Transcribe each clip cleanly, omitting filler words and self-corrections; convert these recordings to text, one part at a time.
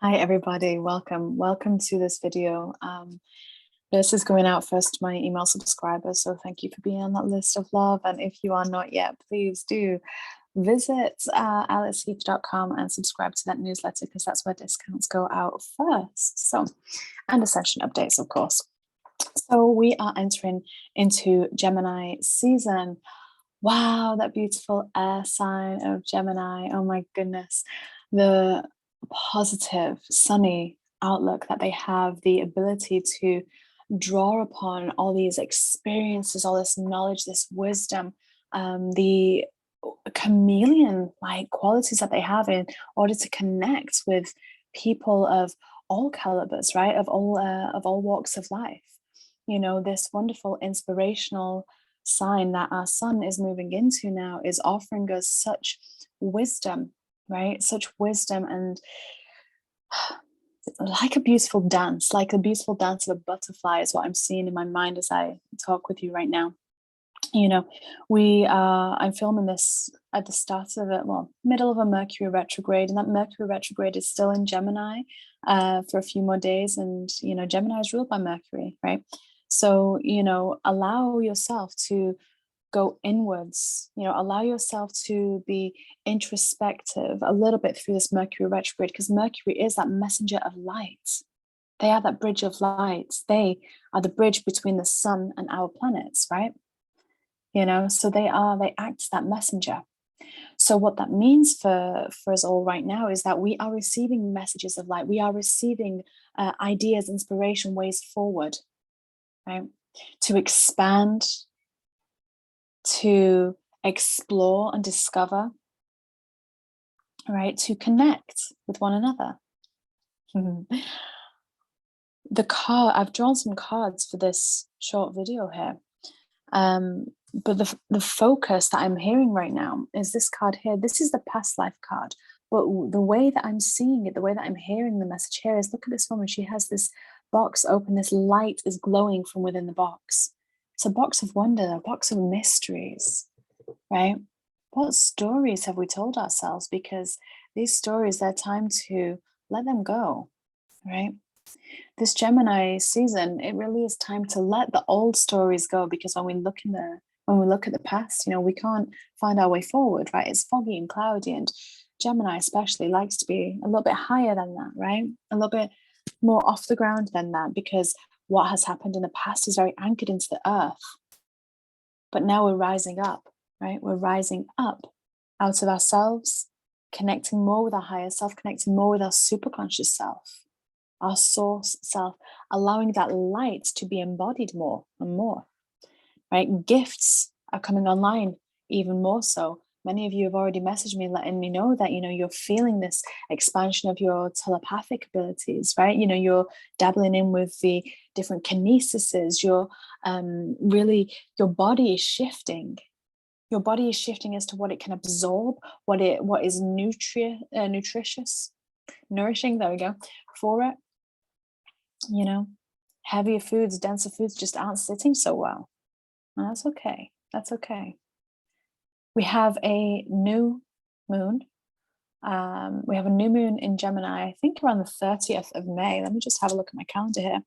Hi everybody, welcome to this video. This is going out first to my email subscribers, so thank you for being on that list of love. And if you are not yet, please do visit alicehheath.com and subscribe to that newsletter, because that's where discounts go out first. So, and Ascension updates, of course. So we are entering into Gemini season. Wow, that beautiful air sign of Gemini. Oh my goodness. The positive, sunny outlook that they have, the ability to draw upon all these experiences, all this knowledge, this wisdom, the chameleon like qualities that they have in order to connect with people of all calibers, right? Of all walks of life. You know, this wonderful inspirational sign that our sun is moving into now is offering us such wisdom, right? Such wisdom, and like a beautiful dance, like a beautiful dance of a butterfly is what I'm seeing in my mind as I talk with you right now. You know, I'm filming this at the start of it, well, middle of a Mercury retrograde, and that Mercury retrograde is still in Gemini for a few more days. And, you know, Gemini is ruled by Mercury, right? So, you know, allow yourself to go inwards, you know, allow yourself to be introspective a little bit through this Mercury retrograde, because Mercury is that messenger of light. They are that bridge of light. They are the bridge between the sun and our planets, right? You know, so they act as that messenger. So what that means for us all right now is that we are receiving messages of light. We are receiving ideas, inspiration, ways forward, right? To expand, to explore and discover, right? To connect with one another. I've drawn some cards for this short video here. But the focus that I'm hearing right now is this card here. This is the past life card. But the way that I'm seeing it, the way that I'm hearing the message here is, look at this woman. She has this box open. This light is glowing from within the box. It's a box of wonder, a box of mysteries, right? What stories have we told ourselves? Because these stories, they're time to let them go, right? This Gemini season, it really is time to let the old stories go, because when we look at the past, you know, we can't find our way forward, right? It's foggy and cloudy, and Gemini especially likes to be a little bit higher than that, right? A little bit more off the ground than that, because what has happened in the past is very anchored into the earth. But now we're rising up, right? We're rising up out of ourselves, connecting more with our higher self, connecting more with our superconscious self, our source self, allowing that light to be embodied more and more, right? Gifts are coming online even more so. Many of you have already messaged me letting me know that, you know, you're feeling this expansion of your telepathic abilities, right? You know, you're dabbling in with the different kinesises. You're really, your body is shifting. Your body is shifting as to what it can absorb, what is nutritious, nourishing, there we go, for it. You know, heavier foods, denser foods just aren't sitting so well. And that's okay. That's okay. We have a new moon. We have a new moon in Gemini, I think around the 30th of May. Let me just have a look at my calendar here.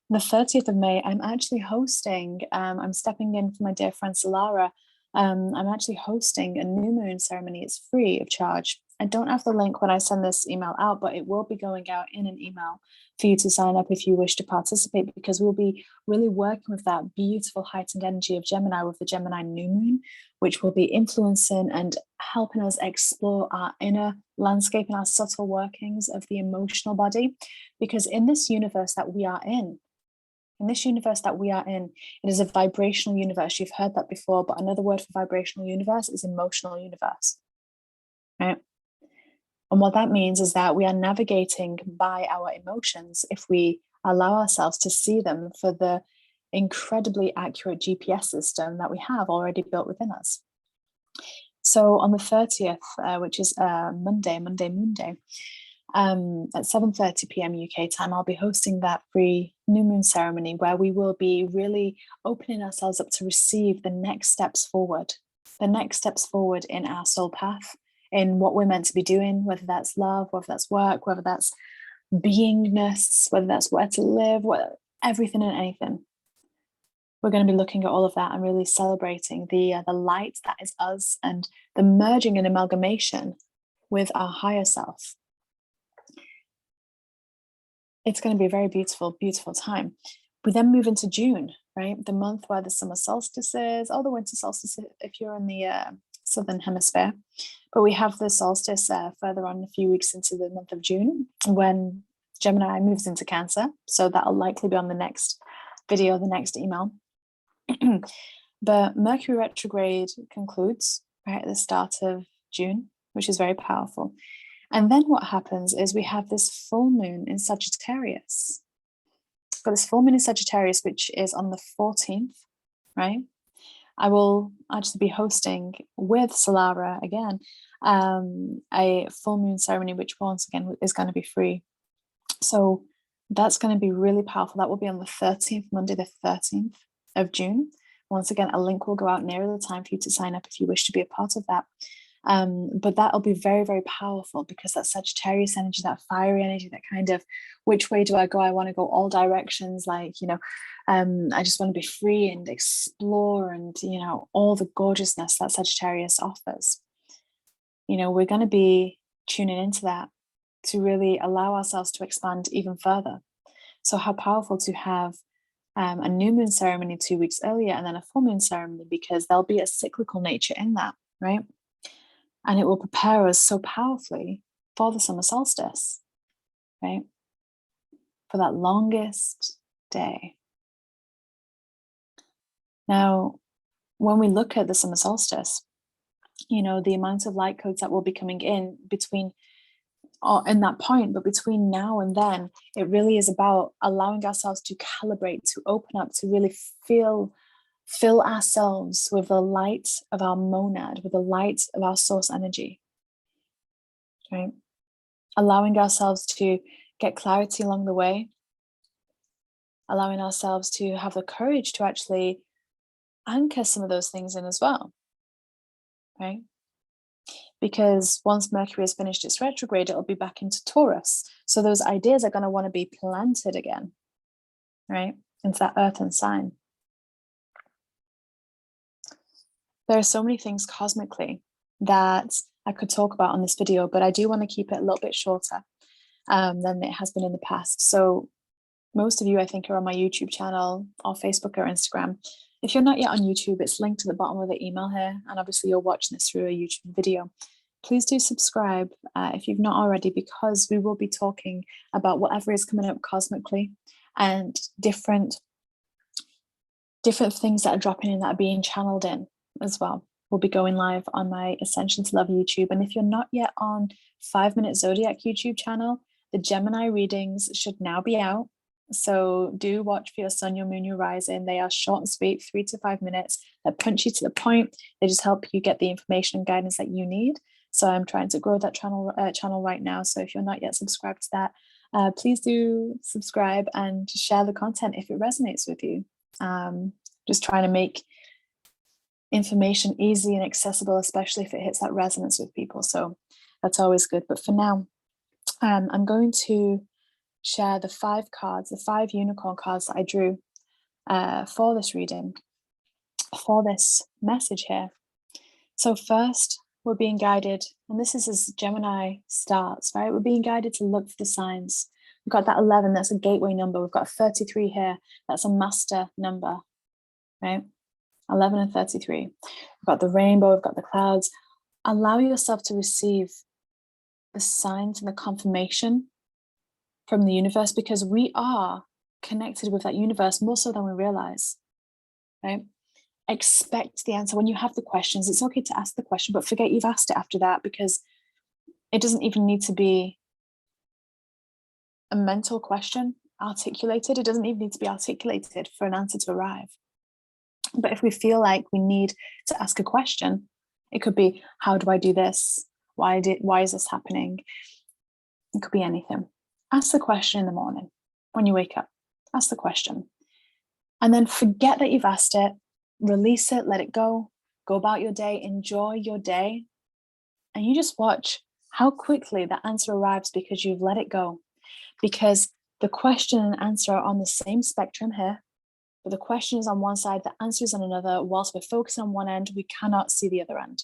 The 30th of May, I'm actually hosting, I'm stepping in for my dear friend Solara. I'm actually hosting a new moon ceremony. It's free of charge. I don't have the link when I send this email out, but it will be going out in an email for you to sign up if you wish to participate, because we'll be really working with that beautiful heightened energy of Gemini with the Gemini new moon, which will be influencing and helping us explore our inner landscape and our subtle workings of the emotional body. Because in this universe that we are in, it is a vibrational universe. You've heard that before, but another word for vibrational universe is emotional universe, right? And what that means is that we are navigating by our emotions if we allow ourselves to see them for the incredibly accurate GPS system that we have already built within us. So on the 30th, which is Monday Moon Day, at 7:30 p.m. UK time, I'll be hosting that free new moon ceremony where we will be really opening ourselves up to receive the next steps forward in our soul path, in what we're meant to be doing, whether that's love, whether that's work, whether that's beingness, whether that's where to live, everything and anything. We're going to be looking at all of that and really celebrating the light that is us and the merging and amalgamation with our higher self. It's going to be a very beautiful, beautiful time. We then move into June, right? The month where the summer solstice is, or the winter solstice if you're in the southern hemisphere. But we have the solstice further on, a few weeks into the month of June, when Gemini moves into Cancer. So that'll likely be on the next video, the next email. But Mercury retrograde concludes right at the start of June, which is very powerful. And then what happens is we have this full moon in Sagittarius. We've got this full moon in Sagittarius, which is on the 14th, right? I will actually be hosting with Solara again a full moon ceremony, which once again is going to be free. So that's going to be really powerful. That will be on the 13th, Monday the 13th of June. Once again, a link will go out nearer the time for you to sign up if you wish to be a part of that. But that'll be very, very powerful because that Sagittarius energy, that fiery energy, that kind of, which way do I go? I want to go all directions. Like, I just want to be free and explore and, all the gorgeousness that Sagittarius offers. We're going to be tuning into that to really allow ourselves to expand even further. So how powerful to have a new moon ceremony 2 weeks earlier and then a full moon ceremony, because there'll be a cyclical nature in that, right? And it will prepare us so powerfully for the summer solstice, right? For that longest day. Now, when we look at the summer solstice, the amount of light codes that will be coming in between in that point, but between now and then, it really is about allowing ourselves to calibrate, to open up, to really fill ourselves with the light of our monad, with the light of our source energy, right? Allowing ourselves to get clarity along the way, allowing ourselves to have the courage to actually anchor some of those things in as well, right? Because once Mercury has finished its retrograde, it'll be back into Taurus. So those ideas are going to want to be planted again, right? Into that earthen sign. There are so many things cosmically that I could talk about on this video, but I do want to keep it a little bit shorter than it has been in the past. So most of you, I think, are on my YouTube channel or Facebook or Instagram. If you're not yet on YouTube, it's linked to the bottom of the email here. And obviously you're watching this through a YouTube video. Please do subscribe if you've not already, because we will be talking about whatever is coming up cosmically and different things that are dropping in that are being channeled in as well. We'll be going live on my Ascension to Love YouTube. And if you're not yet on 5 Minute Zodiac YouTube channel, the Gemini readings should now be out. So do watch for your sun, your moon, your rising. They are short and sweet, 3 to 5 minutes. They're punchy to the point. They just help you get the information and guidance that you need. So I'm trying to grow that channel right now. So if you're not yet subscribed to that, please do subscribe and share the content if it resonates with you. Just trying to make information easy and accessible, especially if it hits that resonance with people. So that's always good. But for now, I'm going to share the 5 cards, the 5 unicorn cards that I drew for this reading, for this message here. So first, we're being guided, and this is as Gemini starts, right? We're being guided to look for the signs. We've got that 11, that's a gateway number. We've got 33 here, that's a master number, right? 11 and 33. We've got the rainbow, we've got the clouds. Allow yourself to receive the signs and the confirmation from the universe, because we are connected with that universe more so than we realize, right? Expect the answer. When you have the questions, it's okay to ask the question, but forget you've asked it after that, because it doesn't even need to be a mental question articulated. It doesn't even need to be articulated for an answer to arrive. But if we feel like we need to ask a question, it could be, how do I do this? Why is this happening? It could be anything. Ask the question in the morning when you wake up. Ask the question. And then forget that you've asked it. Release it, let it go about your day, enjoy your day, And you just watch how quickly the answer arrives because you've let it go. Because the question and answer are on the same spectrum here, but the question is on one side, the answer is on another. Whilst we're focusing on one end, we cannot see the other end.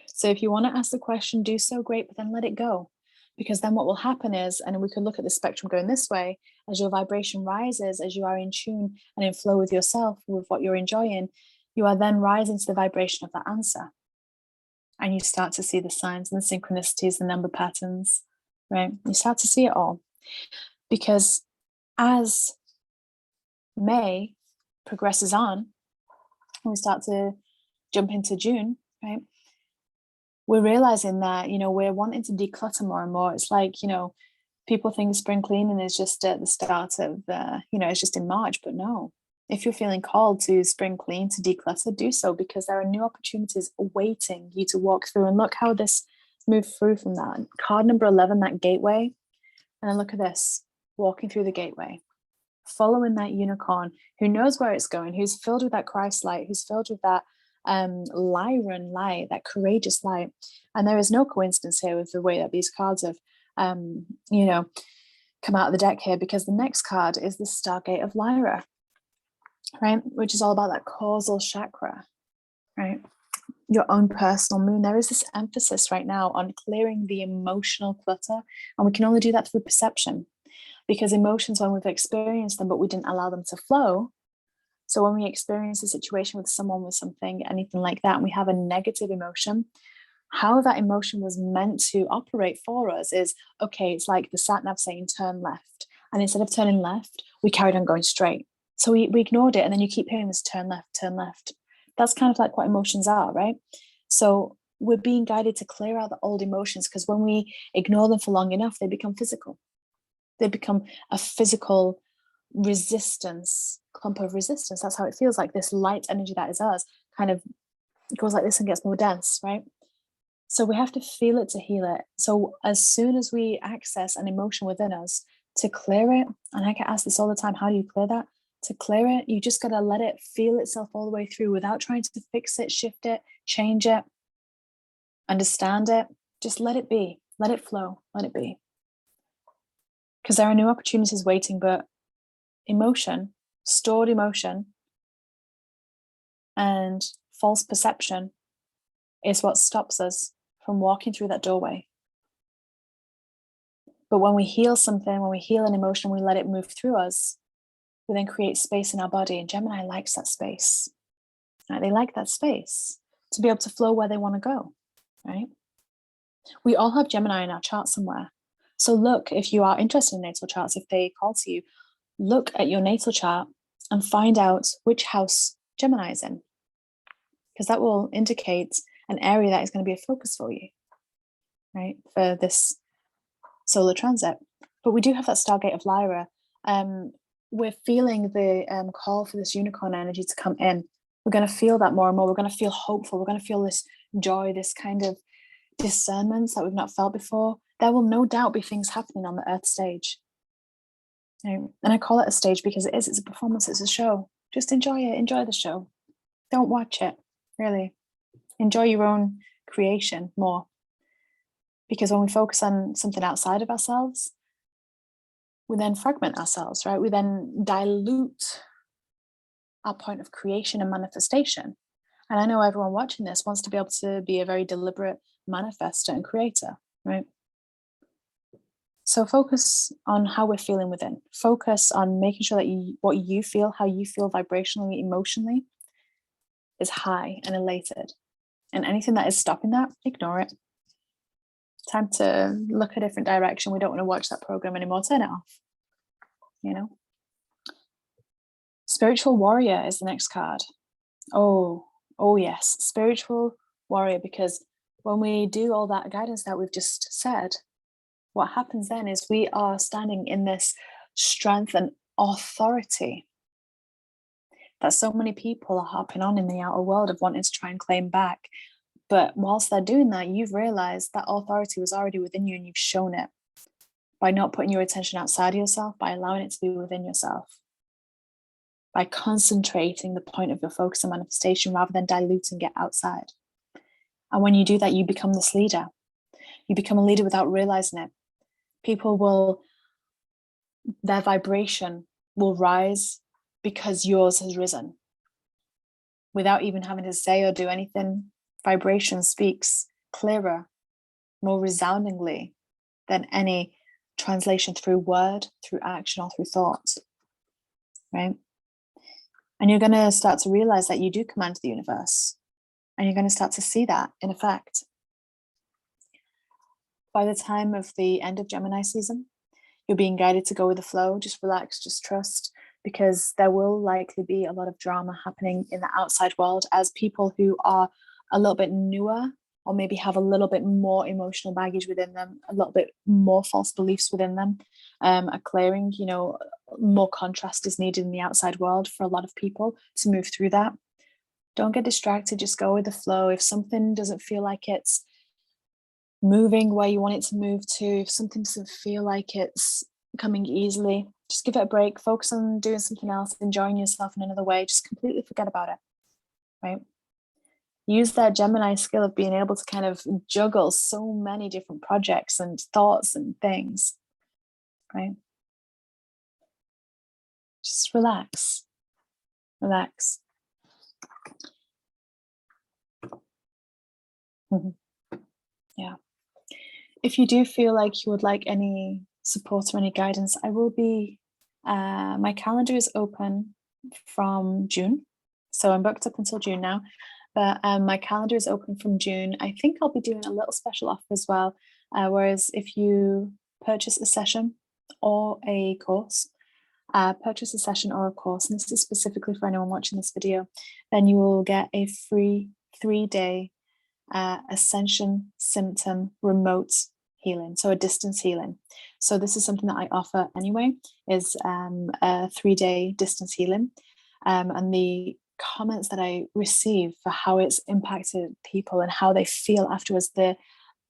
So if you want to ask the question, do so, great, but then let it go. Because then what will happen is, and we could look at the spectrum going this way, as your vibration rises, as you are in tune and in flow with yourself, with what you're enjoying, you are then rising to the vibration of that answer. And you start to see the signs and the synchronicities, the number patterns, right? You start to see it all. Because as May progresses on, and we start to jump into June, right? We're realizing that, we're wanting to declutter more and more. It's like, people think spring cleaning is just at the start of, it's just in March, but no. If you're feeling called to spring clean, to declutter, do so, because there are new opportunities awaiting you to walk through. And look how this moved through from that. Card number 11, that gateway. And then look at this, walking through the gateway, following that unicorn who knows where it's going, who's filled with that Christ light, who's filled with that Lyran light, that courageous light. And there is no coincidence here with the way that these cards have, come out of the deck here, because the next card is the Stargate of Lyra, right? Which is all about that causal chakra, right? Your own personal moon. There is this emphasis right now on clearing the emotional clutter, and we can only do that through perception, because emotions, when we've experienced them but we didn't allow them to flow. So when we experience a situation with someone, with something, anything like that, and we have a negative emotion, how that emotion was meant to operate for us is, okay, it's like the sat nav saying turn left, and instead of turning left, we carried on going straight. So we ignored it, and then you keep hearing this turn left, turn left. That's kind of like what emotions are, right? So we're being guided to clear out the old emotions, because when we ignore them for long enough, they become physical. They become a physical resistance, clump of resistance. That's how it feels like. This light energy that is us kind of goes like this and gets more dense, right? So we have to feel it to heal it. So as soon as we access an emotion within us, to clear it, and I get asked this all the time, how do you clear that? To clear it, you just got to let it feel itself all the way through without trying to fix it, shift it, change it, understand it. Just let it be, let it flow, let it be. Because there are new opportunities waiting, but emotion, stored emotion, and false perception is what stops us from walking through that doorway. But when we heal something, when we heal an emotion, we let it move through us, we then create space in our body. And Gemini likes that space. Right? They like that space to be able to flow where they want to go, right? We all have Gemini in our chart somewhere. So look, if you are interested in natal charts, if they call to you, look at your natal chart and find out which house Gemini is in, because that will indicate an area that is going to be a focus for you, right, for this solar transit. But we do have that Stargate of Lyra. We're feeling the call for this unicorn energy to come in. We're going to feel that more and more. We're going to feel hopeful. We're going to feel this joy, this kind of discernment that we've not felt before. There will no doubt be things happening on the Earth stage. And I call it a stage because it is. It's a performance. It's a show. Just enjoy it. Enjoy the show. Don't watch it, really. Enjoy your own creation more. Because when we focus on something outside of ourselves, we then fragment ourselves, right? We then dilute our point of creation and manifestation. And I know everyone watching this wants to be able to be a very deliberate manifester and creator, right? So focus on how we're feeling within. Focus on making sure that what you feel, how you feel vibrationally, emotionally, is high and elated. And anything that is stopping that, ignore it. Time to look a different direction. We don't want to watch that program anymore. Turn it off. Spiritual warrior is the next card. Oh yes, spiritual warrior, because when we do all that guidance that we've just said, what happens then is we are standing in this strength and authority that so many people are harping on in the outer world of wanting to try and claim back. But whilst they're doing that, you've realized that authority was already within you, and you've shown it by not putting your attention outside of yourself, by allowing it to be within yourself, by concentrating the point of your focus and manifestation rather than diluting it outside. And when you do that, you become this leader. You become a leader without realizing it. People will, their vibration will rise because yours has risen. Without even having to say or do anything, vibration speaks clearer, more resoundingly than any translation through word, through action, or through thought, right? And you're going to start to realize that you do command the universe, and you're going to start to see that in effect. By the time of the end of Gemini season, you're being guided to go with the flow. Just relax, just trust, because there will likely be a lot of drama happening in the outside world as people who are a little bit newer, or maybe have a little bit more emotional baggage within them, a little bit more false beliefs within them, are clearing. You know, more contrast is needed in the outside world for a lot of people to move through that. Don't get distracted, just go with the flow. If something doesn't feel like it's moving where you want it to move to, if something doesn't feel like it's coming easily, just give it a break, focus on doing something else, enjoying yourself in another way, just completely forget about it, right? Use that Gemini skill of being able to kind of juggle so many different projects and thoughts and things, right? Just relax. Yeah. If you do feel like you would like any support or any guidance, I will be, my calendar is open from June. So I'm booked up until June now, but my calendar is open from June. I think I'll be doing a little special offer as well. Whereas if you purchase a session or a course, and this is specifically for anyone watching this video, then you will get a free 3-day Ascension symptom remote healing, so a distance healing. So this is something that I offer anyway, is a 3-day distance healing, and the comments that I receive for how it's impacted people and how they feel afterwards, the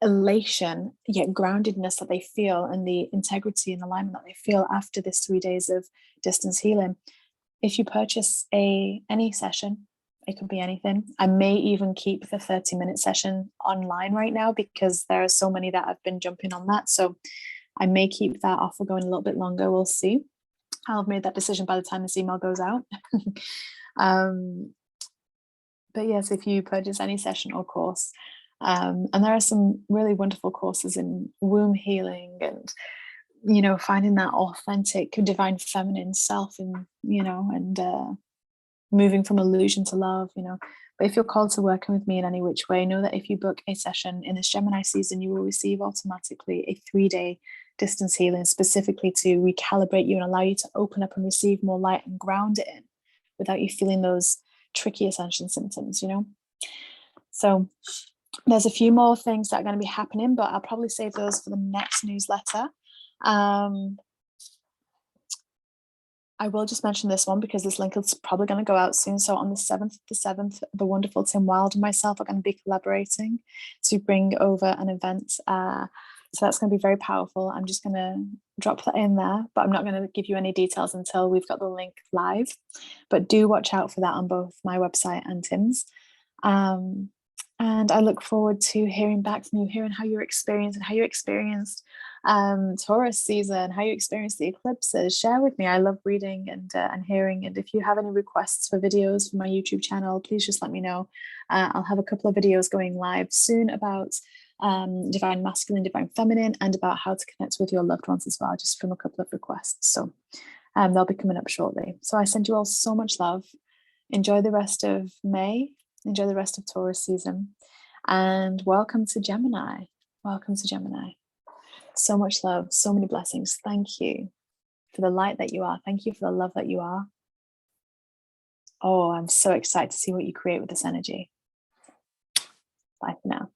elation yet groundedness that they feel, and the integrity and alignment that they feel after this 3 days of distance healing. If you purchase any session, it could be anything. I may even keep the 30-minute session online right now because there are so many that have been jumping on that. So I may keep that offer going a little bit longer. We'll see. I'll have made that decision by the time this email goes out. But yes, if you purchase any session or course, and there are some really wonderful courses in womb healing and, you know, finding that authentic divine feminine self, and, you know, and moving from illusion to love, you know. But if you're called to working with me in any which way, know that if you book a session in this Gemini season, you will receive automatically a 3-day distance healing, specifically to recalibrate you and allow you to open up and receive more light and ground it in without you feeling those tricky Ascension symptoms, you know. So there's a few more things that are going to be happening, but I'll probably save those for the next newsletter. I will just mention this one because this link is probably going to go out soon. So on the 7th, the wonderful Tim Wilde and myself are going to be collaborating to bring over an event. So that's going to be very powerful. I'm just going to drop that in there, but I'm not going to give you any details until we've got the link live. But do watch out for that on both my website and Tim's. And I look forward to hearing back from you, hearing how you experienced Taurus season, how you experienced the eclipses. Share with me. I love reading and hearing. And if you have any requests for videos for my YouTube channel, please just let me know. I'll have a couple of videos going live soon about divine masculine, divine feminine, and about how to connect with your loved ones as well, just from a couple of requests. So they'll be coming up shortly. So I send you all so much love. Enjoy the rest of May. Enjoy the rest of Taurus season. And welcome to Gemini. Welcome to Gemini. So much love, so many blessings. Thank you for the light that you are. Thank you for the love that you are. Oh, I'm so excited to see what you create with this energy. Bye for now.